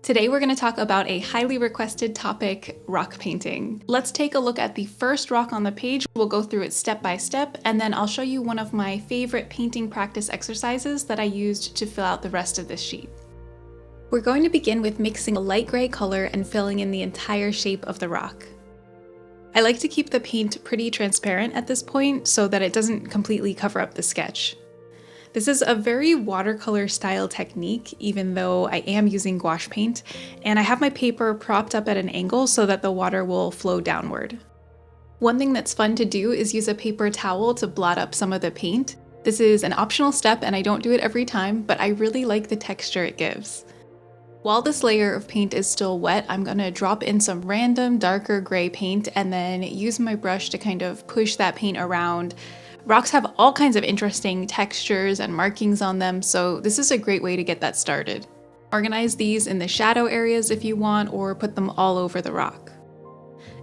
Today we're going to talk about a highly requested topic, rock painting. Let's take a look at the first rock on the page. We'll go through it step by step, and then I'll show you one of my favorite painting practice exercises that I used to fill out the rest of this sheet. We're going to begin with mixing a light gray color and filling in the entire shape of the rock. I like to keep the paint pretty transparent at this point so that it doesn't completely cover up the sketch. This is a very watercolor style technique, even though I am using gouache paint, and I have my paper propped up at an angle so that the water will flow downward. One thing that's fun to do is use a paper towel to blot up some of the paint. This is an optional step and I don't do it every time, but I really like the texture it gives. While this layer of paint is still wet, I'm going to drop in some random darker gray paint and then use my brush to kind of push that paint around. Rocks have all kinds of interesting textures and markings on them, so this is a great way to get that started. Organize these in the shadow areas if you want, or put them all over the rock.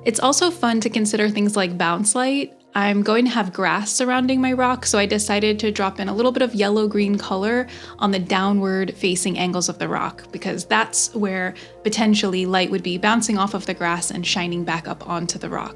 It's also fun to consider things like bounce light. I'm going to have grass surrounding my rock, so I decided to drop in a little bit of yellow-green color on the downward facing angles of the rock, because that's where potentially light would be bouncing off of the grass and shining back up onto the rock.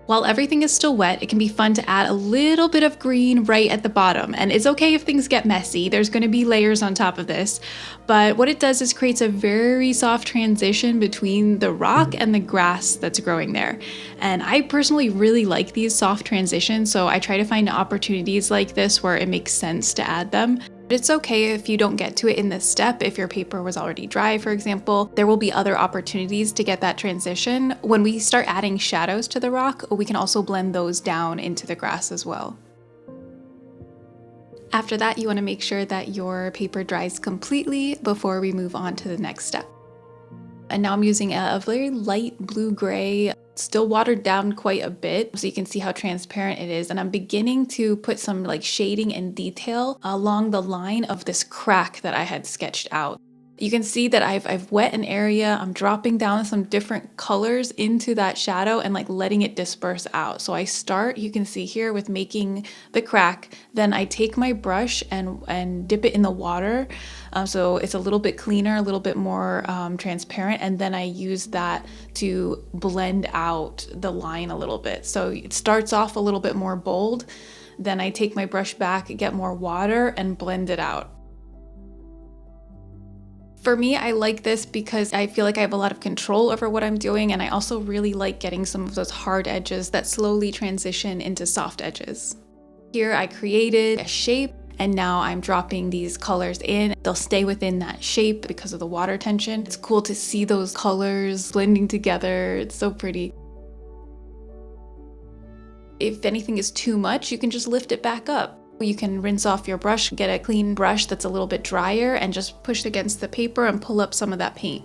While everything is still wet, it can be fun to add a little bit of green right at the bottom, and it's okay if things get messy. There's going to be layers on top of this, but what it does is creates a very soft transition between the rock and the grass that's growing there. And I personally really like these soft transitions, so I try to find opportunities like this where it makes sense to add them. It's okay if you don't get to it in this step. If your paper was already dry, for example, there will be other opportunities to get that transition. When we start adding shadows to the rock, we can also blend those down into the grass as well. After that, you want to make sure that your paper dries completely before we move on to the next step. And now I'm using a very light blue-gray, still watered down quite a bit, so you can see how transparent it is. And I'm beginning to put some shading and detail along the line of this crack that I had sketched out. You can see that I've wet an area, I'm dropping down some different colors into that shadow and letting it disperse out. So I start, you can see here, with making the crack, then I take my brush and dip it in the water, so it's a little bit cleaner, a little bit more transparent, and then I use that to blend out the line a little bit. So it starts off a little bit more bold, then I take my brush back, get more water, and blend it out. For me, I like this because I feel like I have a lot of control over what I'm doing, and I also really like getting some of those hard edges that slowly transition into soft edges. Here I created a shape, and now I'm dropping these colors in. They'll stay within that shape because of the water tension. It's cool to see those colors blending together. It's so pretty. If anything is too much, you can just lift it back up. You can rinse off your brush, get a clean brush that's a little bit drier, and just push it against the paper and pull up some of that paint.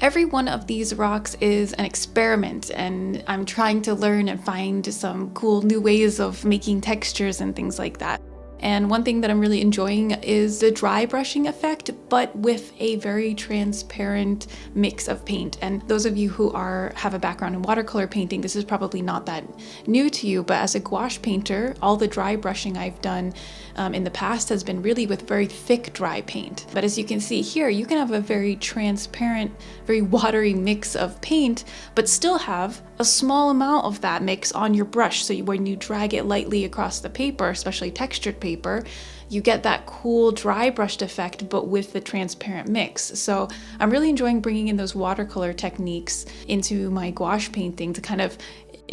Every one of these rocks is an experiment, and I'm trying to learn and find some cool new ways of making textures and things like that. And one thing that I'm really enjoying is the dry brushing effect, but with a very transparent mix of paint. And those of you who have a background in watercolor painting, this is probably not that new to you, but as a gouache painter, all the dry brushing I've done in the past has been really with very thick dry paint. But as you can see here, you can have a very transparent, very watery mix of paint, but still have a small amount of that mix on your brush. So when you drag it lightly across the paper, especially textured paper, you get that cool dry brushed effect, but with the transparent mix. So I'm really enjoying bringing in those watercolor techniques into my gouache painting to kind of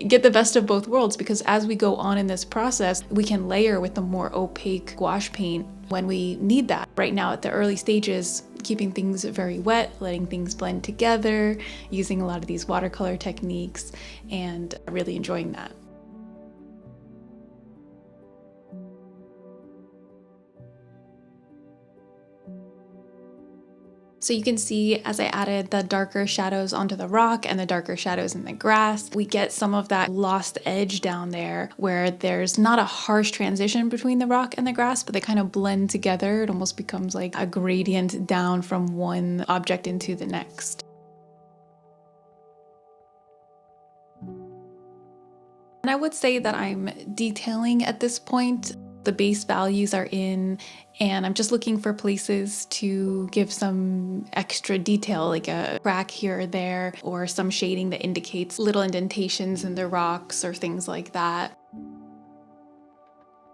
get the best of both worlds, because as we go on in this process, we can layer with the more opaque gouache paint when we need that. Right now at the early stages, keeping things very wet, letting things blend together, using a lot of these watercolor techniques, and really enjoying that. So you can see as I added the darker shadows onto the rock and the darker shadows in the grass, we get some of that lost edge down there where there's not a harsh transition between the rock and the grass, but they kind of blend together. It almost becomes like a gradient down from one object into the next. And I would say that I'm detailing at this point. The base values are in, and I'm just looking for places to give some extra detail, like a crack here or there, or some shading that indicates little indentations in the rocks or things like that.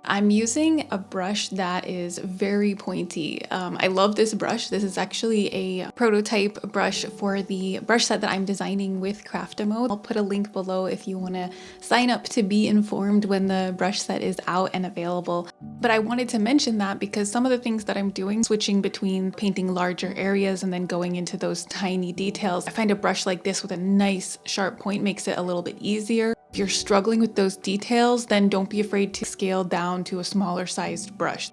I'm using a brush that is very pointy. I love this brush. This is actually a prototype brush for the brush set that I'm designing with Craftamo. I'll put a link below if you want to sign up to be informed when the brush set is out and available. But I wanted to mention that because some of the things that I'm doing, switching between painting larger areas and then going into those tiny details, I find a brush like this with a nice sharp point makes it a little bit easier. If you're struggling with those details, then don't be afraid to scale down to a smaller sized brush.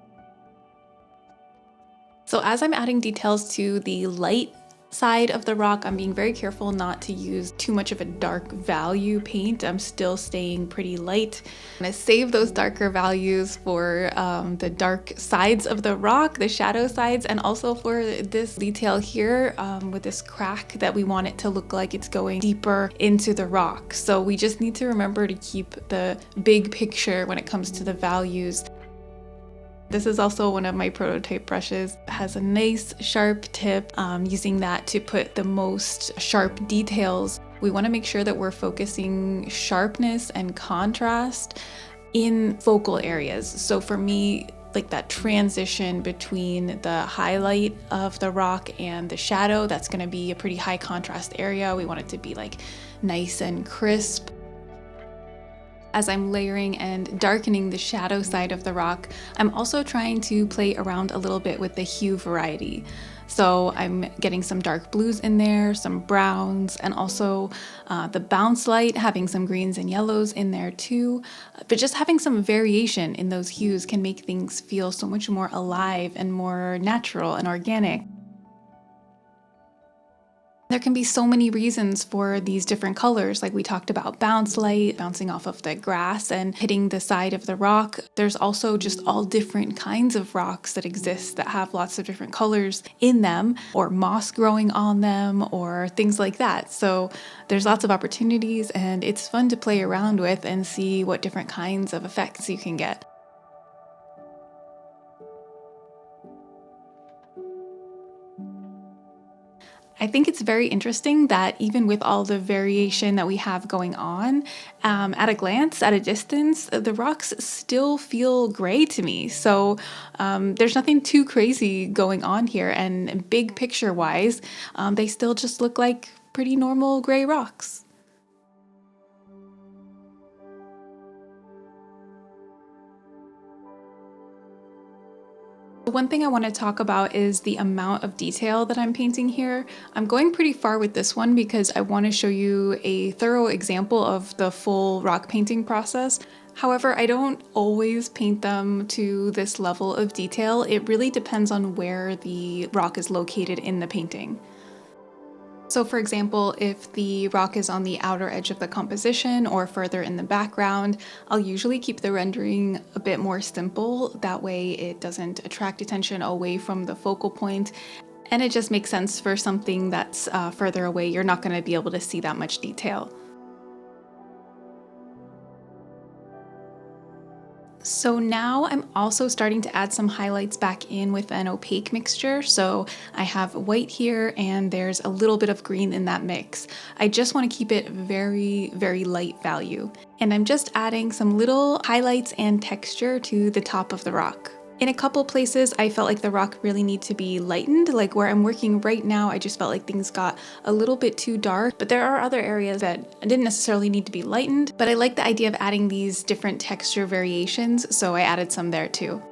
So as I'm adding details to the light side of the rock, I'm being very careful not to use too much of a dark value paint. I'm still staying pretty light. I'm gonna save those darker values for the dark sides of the rock, the shadow sides, and also for this detail here with this crack that we want it to look like it's going deeper into the rock. So we just need to remember to keep the big picture when it comes to the values. This is also one of my prototype brushes. It has a nice sharp tip, using that to put the most sharp details. We want to make sure that we're focusing sharpness and contrast in focal areas. So for me, like that transition between the highlight of the rock and the shadow, that's going to be a pretty high contrast area. We want it to be like nice and crisp. As I'm layering and darkening the shadow side of the rock, I'm also trying to play around a little bit with the hue variety. So I'm getting some dark blues in there, some browns, and also the bounce light, having some greens and yellows in there too. But just having some variation in those hues can make things feel so much more alive and more natural and organic. There can be so many reasons for these different colors, like we talked about bounce light, bouncing off of the grass and hitting the side of the rock. There's also just all different kinds of rocks that exist that have lots of different colors in them, or moss growing on them, or things like that. So there's lots of opportunities, and it's fun to play around with and see what different kinds of effects you can get. I think it's very interesting that even with all the variation that we have going on, at a glance, at a distance, the rocks still feel gray to me. So there's nothing too crazy going on here, and big picture wise, they still just look like pretty normal gray rocks. One thing I want to talk about is the amount of detail that I'm painting here. I'm going pretty far with this one because I want to show you a thorough example of the full rock painting process. However, I don't always paint them to this level of detail. It really depends on where the rock is located in the painting. So for example, if the rock is on the outer edge of the composition or further in the background, I'll usually keep the rendering a bit more simple. That way it doesn't attract attention away from the focal point, and it just makes sense for something that's further away. You're not going to be able to see that much detail. So now I'm also starting to add some highlights back in with an opaque mixture. So I have white here and there's a little bit of green in that mix. I just want to keep it very, very light value. And I'm just adding some little highlights and texture to the top of the rock. In a couple places, I felt like the rock really needed to be lightened, like where I'm working right now, I just felt like things got a little bit too dark, but there are other areas that didn't necessarily need to be lightened, but I like the idea of adding these different texture variations, so I added some there too.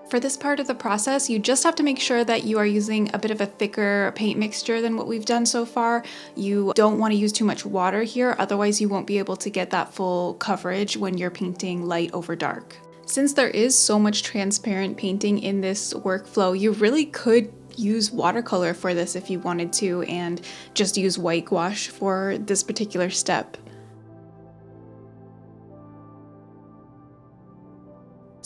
For this part of the process, you just have to make sure that you are using a bit of a thicker paint mixture than what we've done so far. You don't want to use too much water here, otherwise you won't be able to get that full coverage when you're painting light over dark. Since there is so much transparent painting in this workflow, you really could use watercolor for this if you wanted to, and just use white gouache for this particular step.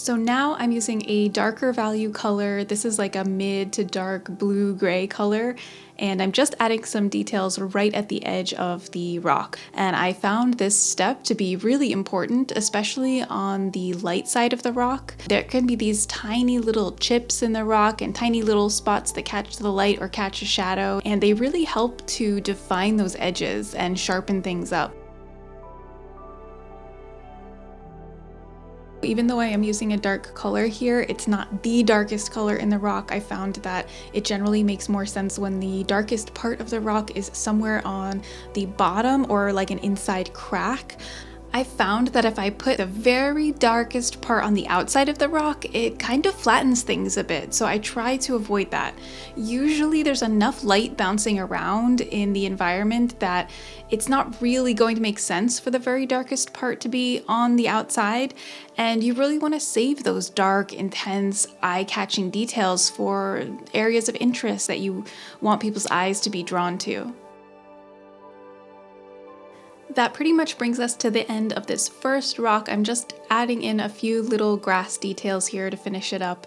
So now I'm using a darker value color. This is like a mid to dark blue-gray color, and I'm just adding some details right at the edge of the rock. And I found this step to be really important, especially on the light side of the rock. There can be these tiny little chips in the rock and tiny little spots that catch the light or catch a shadow, and they really help to define those edges and sharpen things up. Even though I am using a dark color here, it's not the darkest color in the rock. I found that it generally makes more sense when the darkest part of the rock is somewhere on the bottom or like an inside crack. I found that if I put the very darkest part on the outside of the rock, it kind of flattens things a bit, so I try to avoid that. Usually there's enough light bouncing around in the environment that it's not really going to make sense for the very darkest part to be on the outside, and you really want to save those dark, intense, eye-catching details for areas of interest that you want people's eyes to be drawn to. That pretty much brings us to the end of this first rock. I'm just adding in a few little grass details here to finish it up.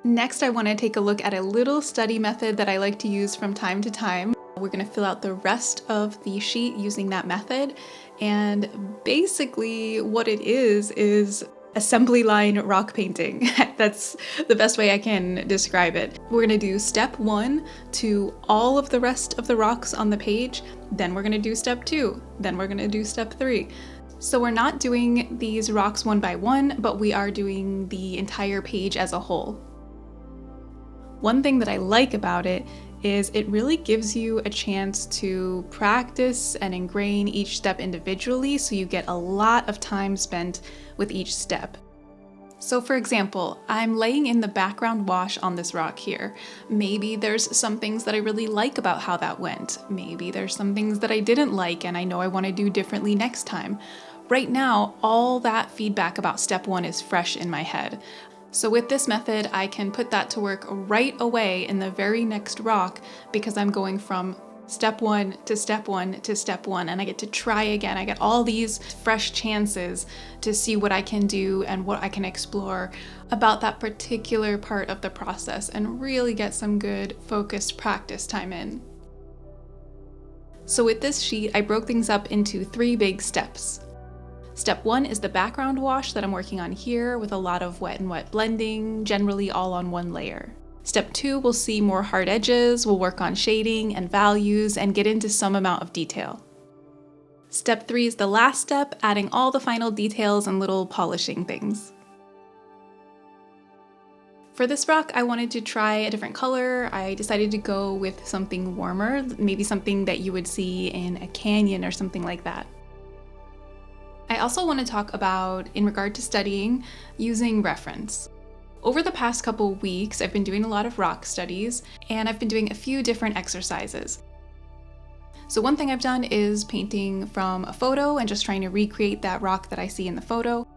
Next, I want to take a look at a little study method that I like to use from time to time. We're going to fill out the rest of the sheet using that method. And basically what it is assembly line rock painting. That's the best way I can describe it. We're going to do step 1 to all of the rest of the rocks on the page, then we're going to do step 2, then we're going to do step 3. So we're not doing these rocks one by one, but we are doing the entire page as a whole. One thing that I like about it is it really gives you a chance to practice and ingrain each step individually, so you get a lot of time spent with each step. So for example, I'm laying in the background wash on this rock here. Maybe there's some things that I really like about how that went. Maybe there's some things that I didn't like and I know I want to do differently next time. Right now, all that feedback about step 1 is fresh in my head. So with this method, I can put that to work right away in the very next rock because I'm going from step 1 to step 1 to step 1, and I get to try again. I get all these fresh chances to see what I can do and what I can explore about that particular part of the process and really get some good focused practice time in. So with this sheet, I broke things up into 3 big steps. Step 1 is the background wash that I'm working on here with a lot of wet and wet blending, generally all on one layer. Step 2, we'll see more hard edges, we'll work on shading and values and get into some amount of detail. Step 3 is the last step, adding all the final details and little polishing things. For this rock, I wanted to try a different color. I decided to go with something warmer, maybe something that you would see in a canyon or something like that. I also want to talk about, in regard to studying, using reference. Over the past couple weeks, I've been doing a lot of rock studies, and I've been doing a few different exercises. So one thing I've done is painting from a photo and just trying to recreate that rock that I see in the photo.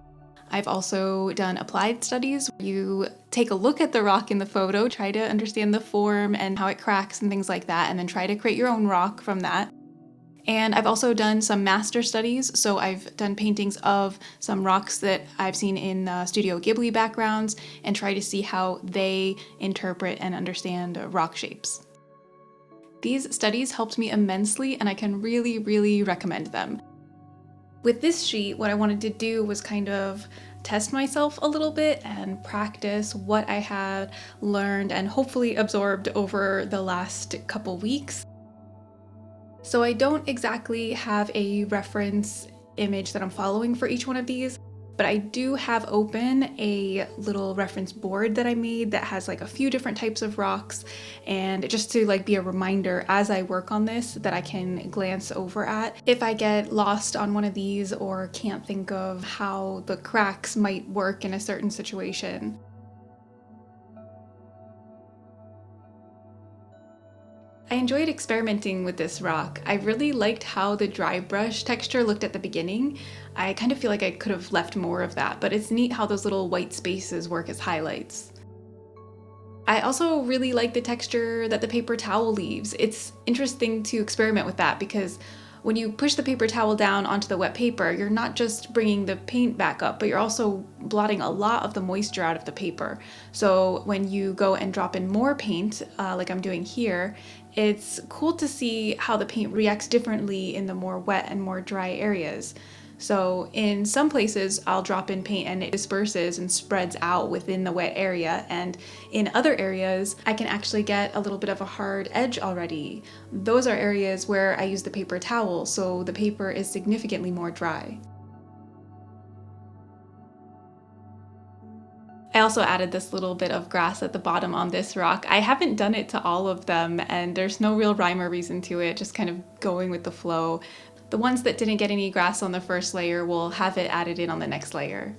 I've also done applied studies. You take a look at the rock in the photo, try to understand the form and how it cracks and things like that, and then try to create your own rock from that. And I've also done some master studies, so I've done paintings of some rocks that I've seen in Studio Ghibli backgrounds and try to see how they interpret and understand rock shapes. These studies helped me immensely and I can really, really recommend them. With this sheet, what I wanted to do was kind of test myself a little bit and practice what I had learned and hopefully absorbed over the last couple weeks. So I don't exactly have a reference image that I'm following for each one of these, but I do have open a little reference board that I made that has like a few different types of rocks, and just to like be a reminder as I work on this that I can glance over at if I get lost on one of these or can't think of how the cracks might work in a certain situation. I enjoyed experimenting with this rock. I really liked how the dry brush texture looked at the beginning. I kind of feel like I could have left more of that, but it's neat how those little white spaces work as highlights. I also really like the texture that the paper towel leaves. It's interesting to experiment with that because When you push the paper towel down onto the wet paper, you're not just bringing the paint back up, but you're also blotting a lot of the moisture out of the paper. So when you go and drop in more paint, like I'm doing here, it's cool to see how the paint reacts differently in the more wet and more dry areas. So in some places, I'll drop in paint and it disperses and spreads out within the wet area. And in other areas, I can actually get a little bit of a hard edge already. Those are areas where I use the paper towel, so the paper is significantly more dry. I also added this little bit of grass at the bottom on this rock. I haven't done it to all of them, and there's no real rhyme or reason to it, just kind of going with the flow. The ones that didn't get any grass on the first layer will have it added in on the next layer.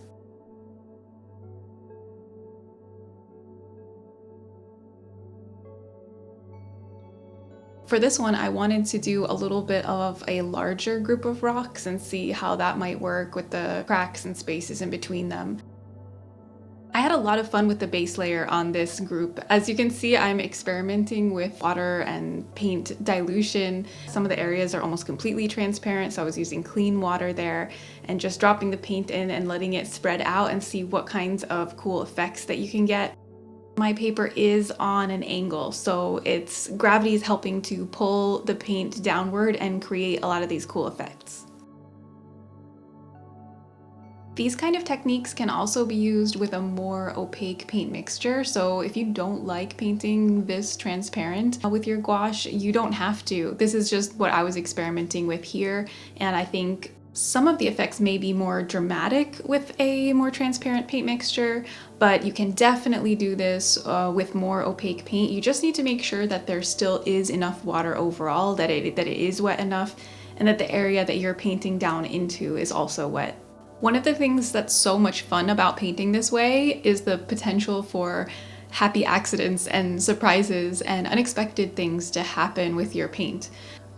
For this one, I wanted to do a little bit of a larger group of rocks and see how that might work with the cracks and spaces in between them. I had a lot of fun with the base layer on this group. As you can see, I'm experimenting with water and paint dilution. Some of the areas are almost completely transparent, so I was using clean water there and just dropping the paint in and letting it spread out and see what kinds of cool effects that you can get. My paper is on an angle, so its gravity is helping to pull the paint downward and create a lot of these cool effects. These kind of techniques can also be used with a more opaque paint mixture, so if you don't like painting this transparent with your gouache, you don't have to. This is just what I was experimenting with here, and I think some of the effects may be more dramatic with a more transparent paint mixture, but you can definitely do this with more opaque paint. You just need to make sure that there still is enough water overall, that it is wet enough, and that the area that you're painting down into is also wet. One of the things that's so much fun about painting this way is the potential for happy accidents and surprises and unexpected things to happen with your paint.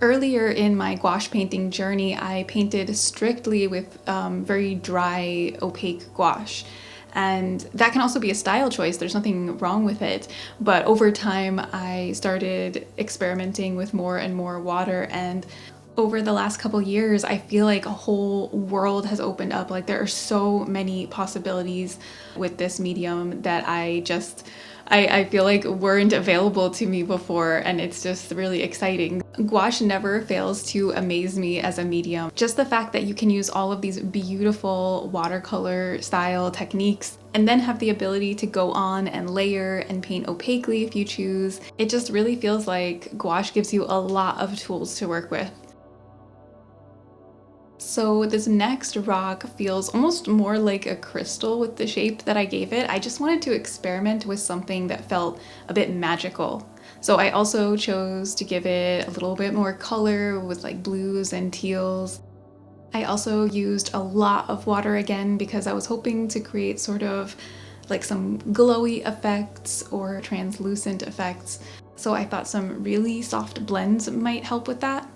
Earlier in my gouache painting journey, I painted strictly with very dry, opaque gouache. And that can also be a style choice, there's nothing wrong with it. But over time, I started experimenting with more and more water, and over the last couple years, I feel like a whole world has opened up. Like, there are so many possibilities with this medium that I feel like weren't available to me before, and it's just really exciting. Gouache never fails to amaze me as a medium. Just the fact that you can use all of these beautiful watercolor style techniques and then have the ability to go on and layer and paint opaquely if you choose. It just really feels like gouache gives you a lot of tools to work with. So this next rock feels almost more like a crystal with the shape that I gave it. I just wanted to experiment with something that felt a bit magical. So I also chose to give it a little bit more color with like blues and teals. I also used a lot of water again because I was hoping to create sort of like some glowy effects or translucent effects. So I thought some really soft blends might help with that.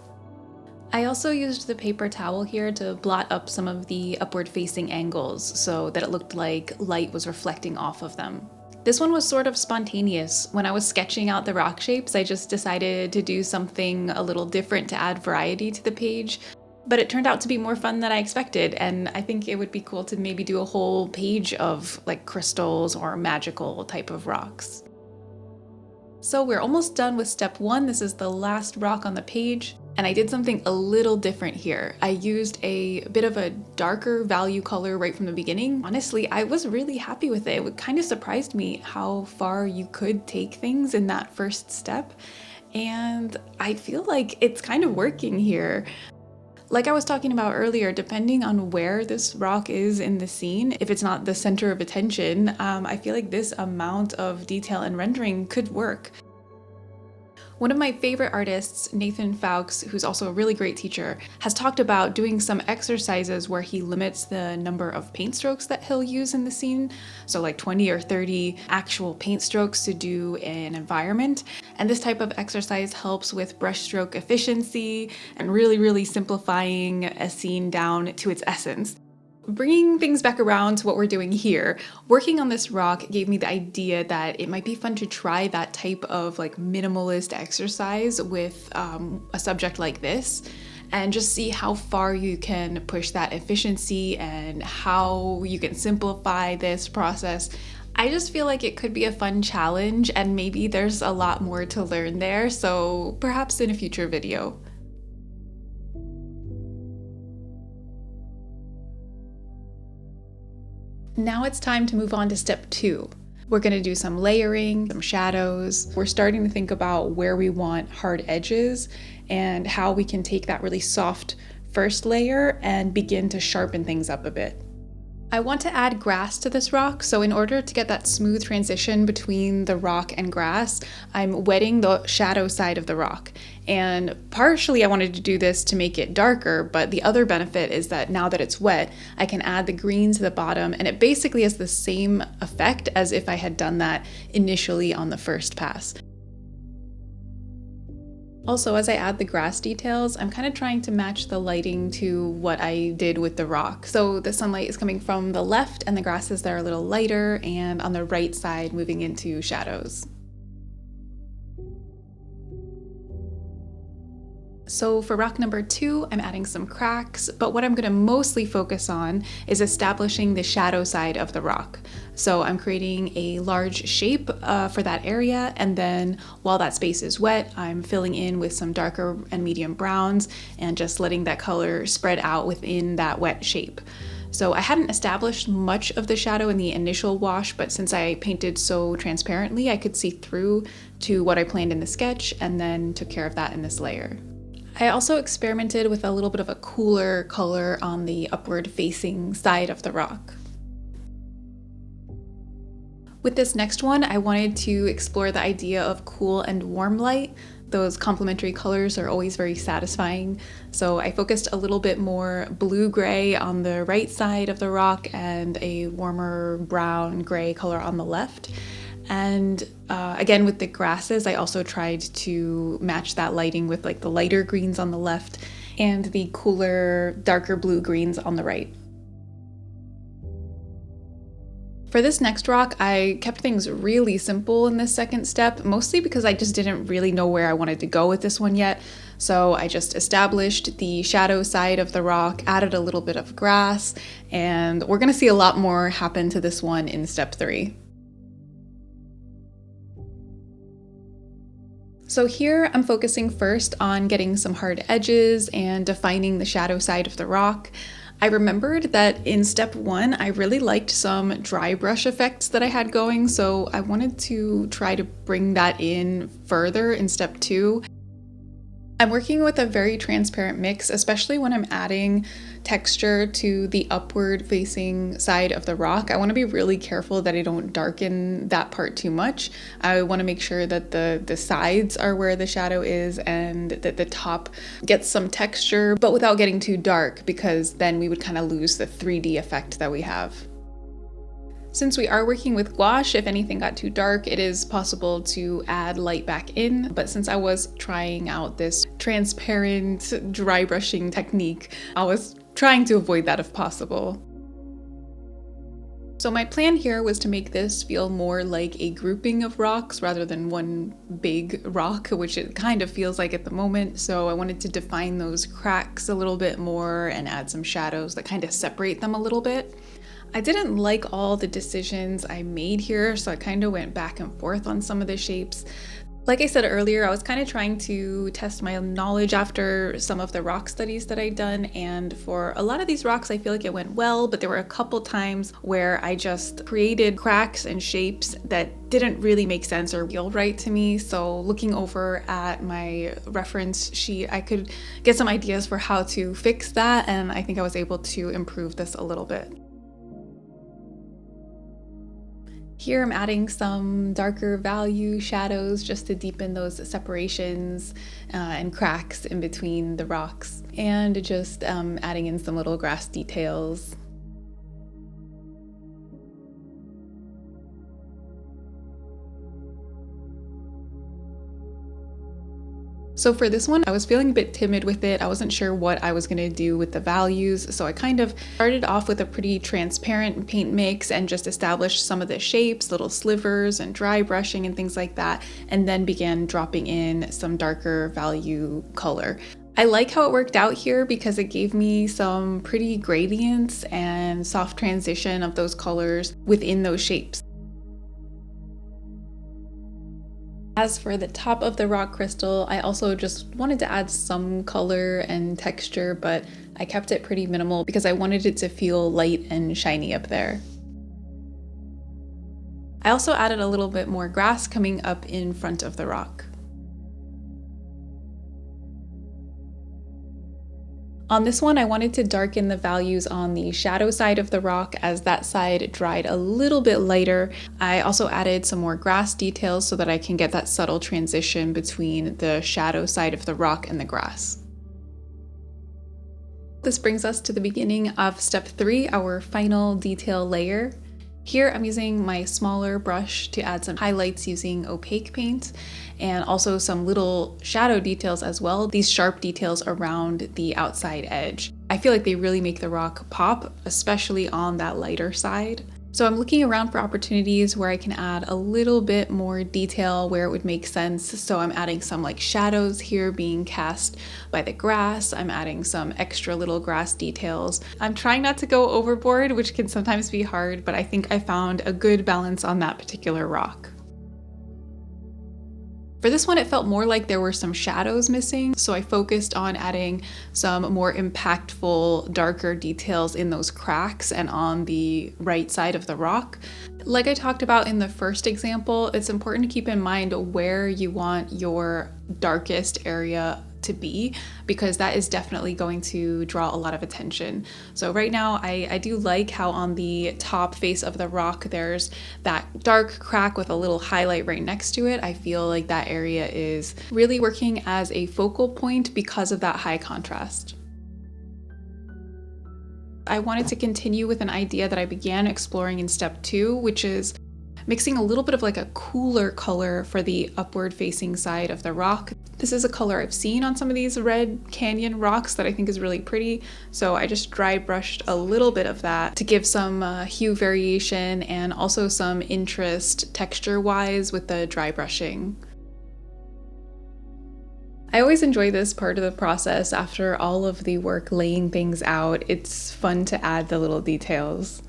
I also used the paper towel here to blot up some of the upward facing angles so that it looked like light was reflecting off of them. This one was sort of spontaneous. When I was sketching out the rock shapes, I just decided to do something a little different to add variety to the page, but it turned out to be more fun than I expected, and I think it would be cool to maybe do a whole page of like crystals or magical type of rocks. So we're almost done with step one. This is the last rock on the page. And I did something a little different here. I used a bit of a darker value color right from the beginning. Honestly, I was really happy with it. It kind of surprised me how far you could take things in that first step. And I feel like it's kind of working here. Like I was talking about earlier, depending on where this rock is in the scene, if it's not the center of attention, I feel like this amount of detail and rendering could work. One of my favorite artists, Nathan Fowkes, who's also a really great teacher, has talked about doing some exercises where he limits the number of paint strokes that he'll use in the scene. So like 20 or 30 actual paint strokes to do an environment. And this type of exercise helps with brushstroke efficiency and really simplifying a scene down to its essence. Bringing things back around to what we're doing here, working on this rock gave me the idea that it might be fun to try that type of like minimalist exercise with a subject like this. and just see how far you can push that efficiency and how you can simplify this process. I just feel like it could be a fun challenge, and maybe there's a lot more to learn there, so perhaps in a future video. Now it's time to move on to step 2. We're going to do some layering, some shadows. We're starting to think about where we want hard edges and how we can take that really soft first layer and begin to sharpen things up a bit. I want to add grass to this rock, so in order to get that smooth transition between the rock and grass, I'm wetting the shadow side of the rock. And partially I wanted to do this to make it darker, but the other benefit is that now that it's wet, I can add the green to the bottom, and it basically has the same effect as if I had done that initially on the first pass. Also, as I add the grass details, I'm kind of trying to match the lighting to what I did with the rock. So the sunlight is coming from the left and the grasses that are a little lighter, and on the right side moving into shadows. So for rock number 2, I'm adding some cracks, but what I'm going to mostly focus on is establishing the shadow side of the rock. So I'm creating a large shape for that area, and then while that space is wet, I'm filling in with some darker and medium browns and just letting that color spread out within that wet shape. So I hadn't established much of the shadow in the initial wash, but since I painted so transparently, I could see through to what I planned in the sketch and then took care of that in this layer. I also experimented with a little bit of a cooler color on the upward facing side of the rock. With this next one, I wanted to explore the idea of cool and warm light. Those complementary colors are always very satisfying. So I focused a little bit more blue-gray on the right side of the rock and a warmer brown-gray color on the left. And again, with the grasses, I also tried to match that lighting with like the lighter greens on the left and the cooler, darker blue greens on the right. For this next rock, I kept things really simple in this second step, mostly because I just didn't really know where I wanted to go with this one yet. So I just established the shadow side of the rock, added a little bit of grass, and we're gonna see a lot more happen to this one in step 3. So here I'm focusing first on getting some hard edges and defining the shadow side of the rock. I remembered that in step 1, I really liked some dry brush effects that I had going, so I wanted to try to bring that in further in step 2. I'm working with a very transparent mix, especially when I'm adding texture to the upward facing side of the rock. I want to be really careful that I don't darken that part too much. I want to make sure that the sides are where the shadow is and that the top gets some texture, but without getting too dark, because then we would kind of lose the 3D effect that we have. Since we are working with gouache, if anything got too dark, it is possible to add light back in, but since I was trying out this transparent dry brushing technique, I was trying to avoid that if possible. So my plan here was to make this feel more like a grouping of rocks rather than one big rock, which it kind of feels like at the moment. So I wanted to define those cracks a little bit more and add some shadows that kind of separate them a little bit. I didn't like all the decisions I made here, so I kind of went back and forth on some of the shapes. Like I said earlier, I was kind of trying to test my knowledge after some of the rock studies that I'd done, and for a lot of these rocks I feel like it went well, but there were a couple times where I just created cracks and shapes that didn't really make sense or feel right to me. So looking over at my reference sheet, I could get some ideas for how to fix that, and I think I was able to improve this a little bit. Here I'm adding some darker value shadows just to deepen those separations and cracks in between the rocks, and just adding in some little grass details. So for this one, I was feeling a bit timid with it. I wasn't sure what I was going to do with the values, so I kind of started off with a pretty transparent paint mix and just established some of the shapes, little slivers and dry brushing and things like that, and then began dropping in some darker value color. I like how it worked out here because it gave me some pretty gradients and soft transition of those colors within those shapes. As for the top of the rock crystal, I also just wanted to add some color and texture, but I kept it pretty minimal because I wanted it to feel light and shiny up there. I also added a little bit more grass coming up in front of the rock. On this one, I wanted to darken the values on the shadow side of the rock as that side dried a little bit lighter. I also added some more grass details so that I can get that subtle transition between the shadow side of the rock and the grass. This brings us to the beginning of step 3, our final detail layer. Here I'm using my smaller brush to add some highlights using opaque paint and also some little shadow details as well, these sharp details around the outside edge. I feel like they really make the rock pop, especially on that lighter side. So I'm looking around for opportunities where I can add a little bit more detail where it would make sense. So I'm adding some like shadows here being cast by the grass. I'm adding some extra little grass details. I'm trying not to go overboard, which can sometimes be hard, but I think I found a good balance on that particular rock. For this one, it felt more like there were some shadows missing, so I focused on adding some more impactful, darker details in those cracks and on the right side of the rock. Like I talked about in the first example, it's important to keep in mind where you want your darkest area to be, because that is definitely going to draw a lot of attention. So right now I do like how on the top face of the rock there's that dark crack with a little highlight right next to it. I feel like that area is really working as a focal point because of that high contrast. I wanted to continue with an idea that I began exploring in step 2, which is mixing a little bit of like a cooler color for the upward facing side of the rock. This is a color I've seen on some of these red canyon rocks that I think is really pretty. So I just dry brushed a little bit of that to give some hue variation and also some interest texture wise with the dry brushing. I always enjoy this part of the process after all of the work laying things out. It's fun to add the little details.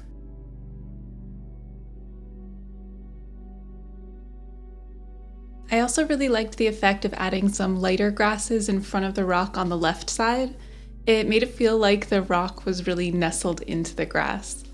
I also really liked the effect of adding some lighter grasses in front of the rock on the left side. It made it feel like the rock was really nestled into the grass.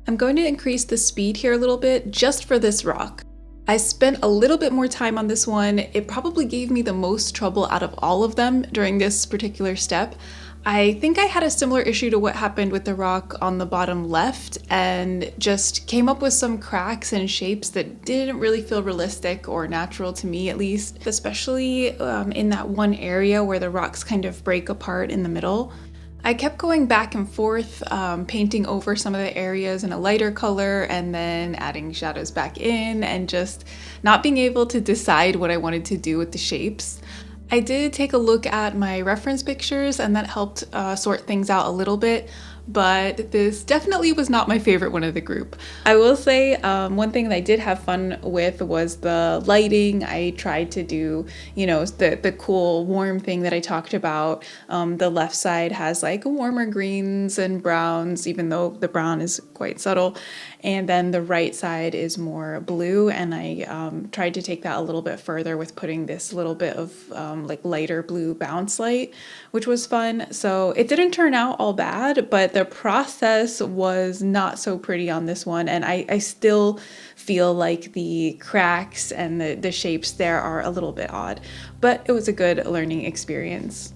I'm going to increase the speed here a little bit just for this rock. I spent a little bit more time on this one. It probably gave me the most trouble out of all of them during this particular step. I think I had a similar issue to what happened with the rock on the bottom left and just came up with some cracks and shapes that didn't really feel realistic or natural to me, at least, especially in that one area where the rocks kind of break apart in the middle. I kept going back and forth, painting over some of the areas in a lighter color and then adding shadows back in and just not being able to decide what I wanted to do with the shapes. I did take a look at my reference pictures and that helped sort things out a little bit, but this definitely was not my favorite one of the group. I will say one thing that I did have fun with was the lighting. I tried to do, the cool warm thing that I talked about. The left side has like warmer greens and browns, even though the brown is quite subtle. And then the right side is more blue, and I tried to take that a little bit further with putting this little bit of like lighter blue bounce light, which was fun. So it didn't turn out all bad, but the process was not so pretty on this one, and I still feel like the cracks and the shapes there are a little bit odd, but it was a good learning experience.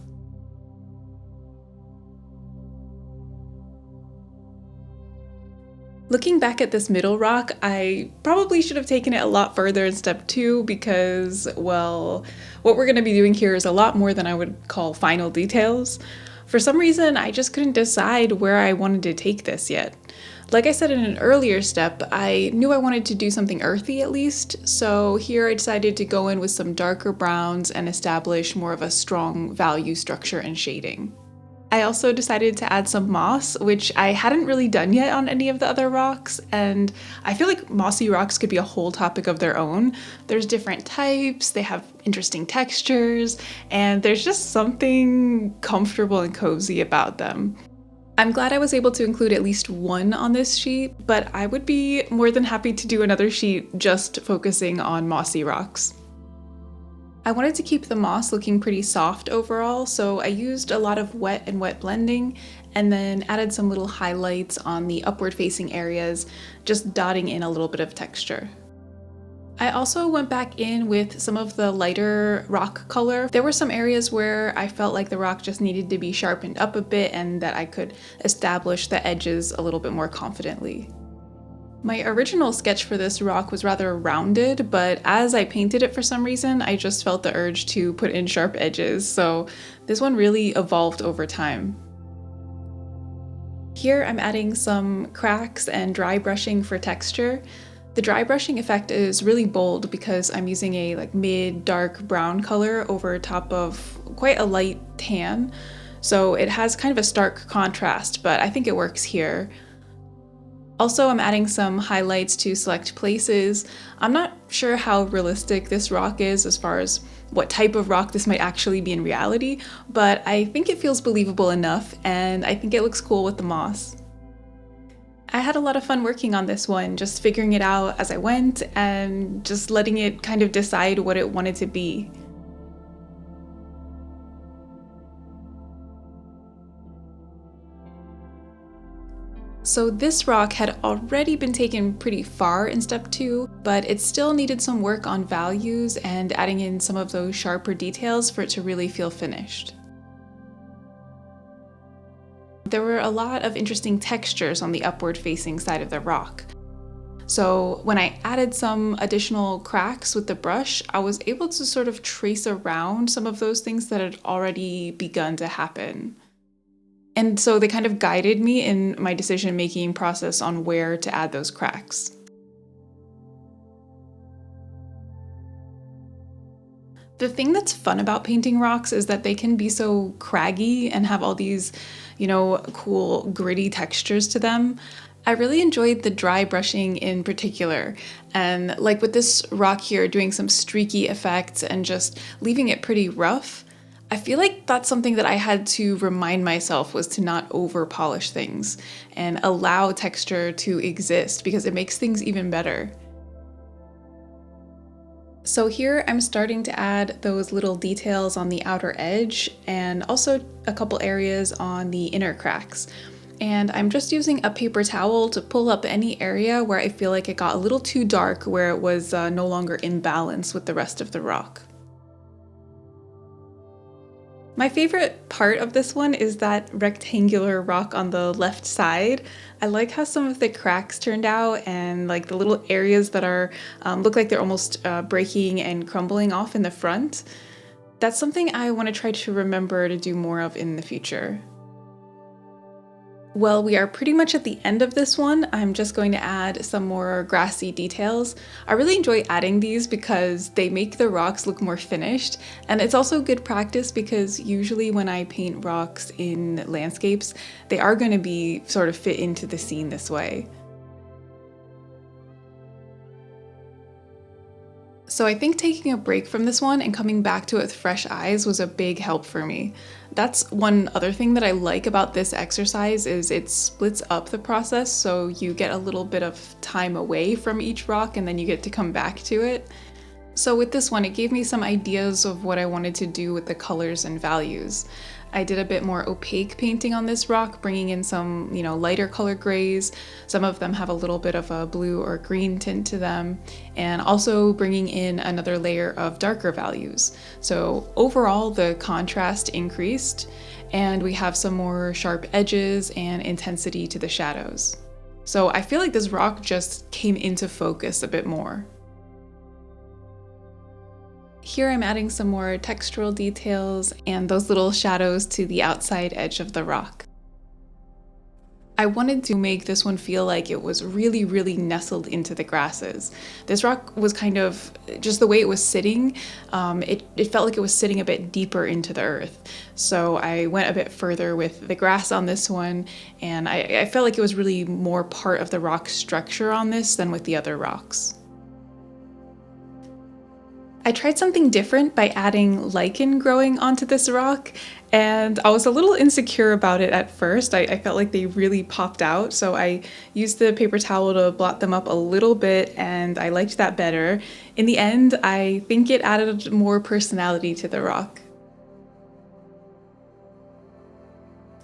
Looking back at this middle rock, I probably should have taken it a lot further in step 2 because, well, what we're going to be doing here is a lot more than I would call final details. For some reason, I just couldn't decide where I wanted to take this yet. Like I said in an earlier step, I knew I wanted to do something earthy at least, so here I decided to go in with some darker browns and establish more of a strong value structure and shading. I also decided to add some moss, which I hadn't really done yet on any of the other rocks, and I feel like mossy rocks could be a whole topic of their own. There's different types, they have interesting textures, and there's just something comfortable and cozy about them. I'm glad I was able to include at least one on this sheet, but I would be more than happy to do another sheet just focusing on mossy rocks. I wanted to keep the moss looking pretty soft overall, so I used a lot of wet and wet blending and then added some little highlights on the upward facing areas, just dotting in a little bit of texture. I also went back in with some of the lighter rock color. There were some areas where I felt like the rock just needed to be sharpened up a bit and that I could establish the edges a little bit more confidently. My original sketch for this rock was rather rounded, but as I painted it for some reason, I just felt the urge to put in sharp edges, so this one really evolved over time. Here I'm adding some cracks and dry brushing for texture. The dry brushing effect is really bold because I'm using a mid-dark brown color over top of quite a light tan, so it has kind of a stark contrast, but I think it works here. Also, I'm adding some highlights to select places. I'm not sure how realistic this rock is as far as what type of rock this might actually be in reality, but I think it feels believable enough, and I think it looks cool with the moss. I had a lot of fun working on this one, just figuring it out as I went and just letting it kind of decide what it wanted to be. So this rock had already been taken pretty far in step 2, but it still needed some work on values and adding in some of those sharper details for it to really feel finished. There were a lot of interesting textures on the upward facing side of the rock. So when I added some additional cracks with the brush, I was able to sort of trace around some of those things that had already begun to happen. And so they kind of guided me in my decision-making process on where to add those cracks. The thing that's fun about painting rocks is that they can be so craggy and have all these, cool gritty textures to them. I really enjoyed the dry brushing in particular, and like with this rock here, doing some streaky effects and just leaving it pretty rough. I feel like that's something that I had to remind myself was to not over polish things and allow texture to exist because it makes things even better. So here I'm starting to add those little details on the outer edge and also a couple areas on the inner cracks. And I'm just using a paper towel to pull up any area where I feel like it got a little too dark, where it was no longer in balance with the rest of the rock. My favorite part of this one is that rectangular rock on the left side. I like how some of the cracks turned out and like the little areas that are look like they're almost breaking and crumbling off in the front. That's something I want to try to remember to do more of in the future. Well, we are pretty much at the end of this one. I'm just going to add some more grassy details. I really enjoy adding these because they make the rocks look more finished, and it's also good practice because usually when I paint rocks in landscapes, they are going to be sort of fit into the scene this way. So I think taking a break from this one and coming back to it with fresh eyes was a big help for me. That's one other thing that I like about this exercise is it splits up the process, so you get a little bit of time away from each rock and then you get to come back to it. So with this one, it gave me some ideas of what I wanted to do with the colors and values. I did a bit more opaque painting on this rock, bringing in some, lighter color grays. Some of them have a little bit of a blue or green tint to them, and also bringing in another layer of darker values. So overall, the contrast increased, and we have some more sharp edges and intensity to the shadows. So I feel like this rock just came into focus a bit more. Here I'm adding some more textural details and those little shadows to the outside edge of the rock. I wanted to make this one feel like it was really, really nestled into the grasses. This rock was kind of, just the way it was sitting, it felt like it was sitting a bit deeper into the earth. So I went a bit further with the grass on this one, and I felt like it was really more part of the rock structure on this than with the other rocks. I tried something different by adding lichen growing onto this rock, and I was a little insecure about it at first. I felt like they really popped out, so I used the paper towel to blot them up a little bit, and I liked that better. In the end, I think it added more personality to the rock.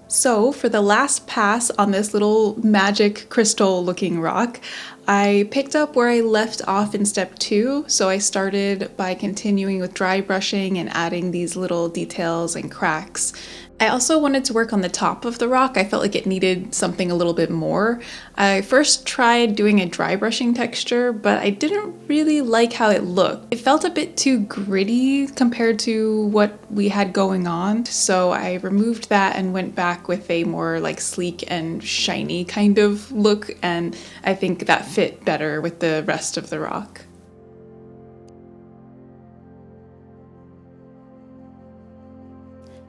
So for the last pass on this little magic crystal looking rock, I picked up where I left off in step 2. So I started by continuing with dry brushing and adding these little details and cracks. I also wanted to work on the top of the rock. I felt like it needed something a little bit more. I first tried doing a dry brushing texture, but I didn't really like how it looked. It felt a bit too gritty compared to what we had going on, so I removed that and went back with a more like sleek and shiny kind of look, and I think that fit better with the rest of the rock.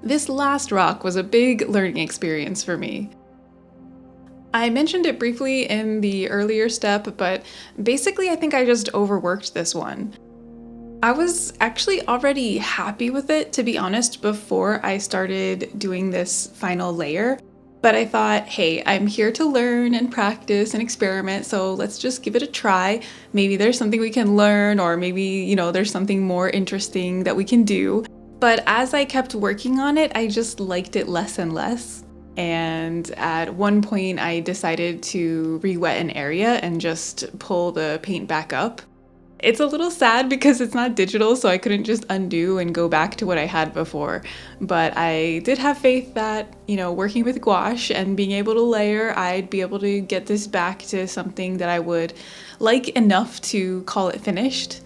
This last rock was a big learning experience for me. I mentioned it briefly in the earlier step, but basically I think I just overworked this one. I was actually already happy with it, to be honest, before I started doing this final layer. But I thought, hey, I'm here to learn and practice and experiment, so let's just give it a try. Maybe there's something we can learn, or maybe, there's something more interesting that we can do. But as I kept working on it, I just liked it less and less. And at one point I decided to re-wet an area and just pull the paint back up. It's a little sad because it's not digital, so I couldn't just undo and go back to what I had before. But I did have faith that, working with gouache and being able to layer, I'd be able to get this back to something that I would like enough to call it finished.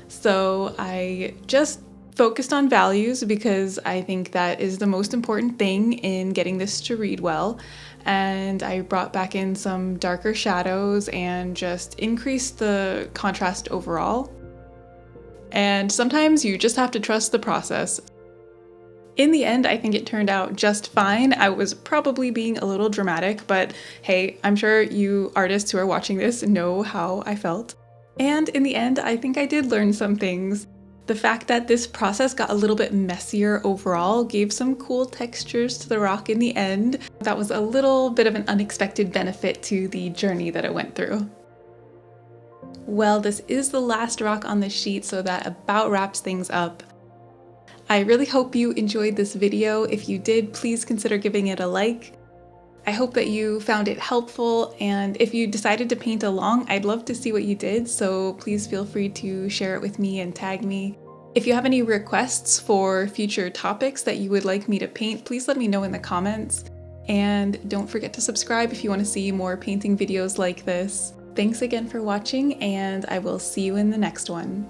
So I just focused on values because I think that is the most important thing in getting this to read well. And I brought back in some darker shadows and just increased the contrast overall. And sometimes you just have to trust the process. In the end, I think it turned out just fine. I was probably being a little dramatic, but hey, I'm sure you artists who are watching this know how I felt. And in the end, I think I did learn some things. The fact that this process got a little bit messier overall gave some cool textures to the rock in the end. That was a little bit of an unexpected benefit to the journey that it went through. Well, this is the last rock on the sheet, so that about wraps things up. I really hope you enjoyed this video. If you did, please consider giving it a like. I hope that you found it helpful, and if you decided to paint along, I'd love to see what you did, so please feel free to share it with me and tag me. If you have any requests for future topics that you would like me to paint, please let me know in the comments. And don't forget to subscribe if you want to see more painting videos like this. Thanks again for watching, and I will see you in the next one.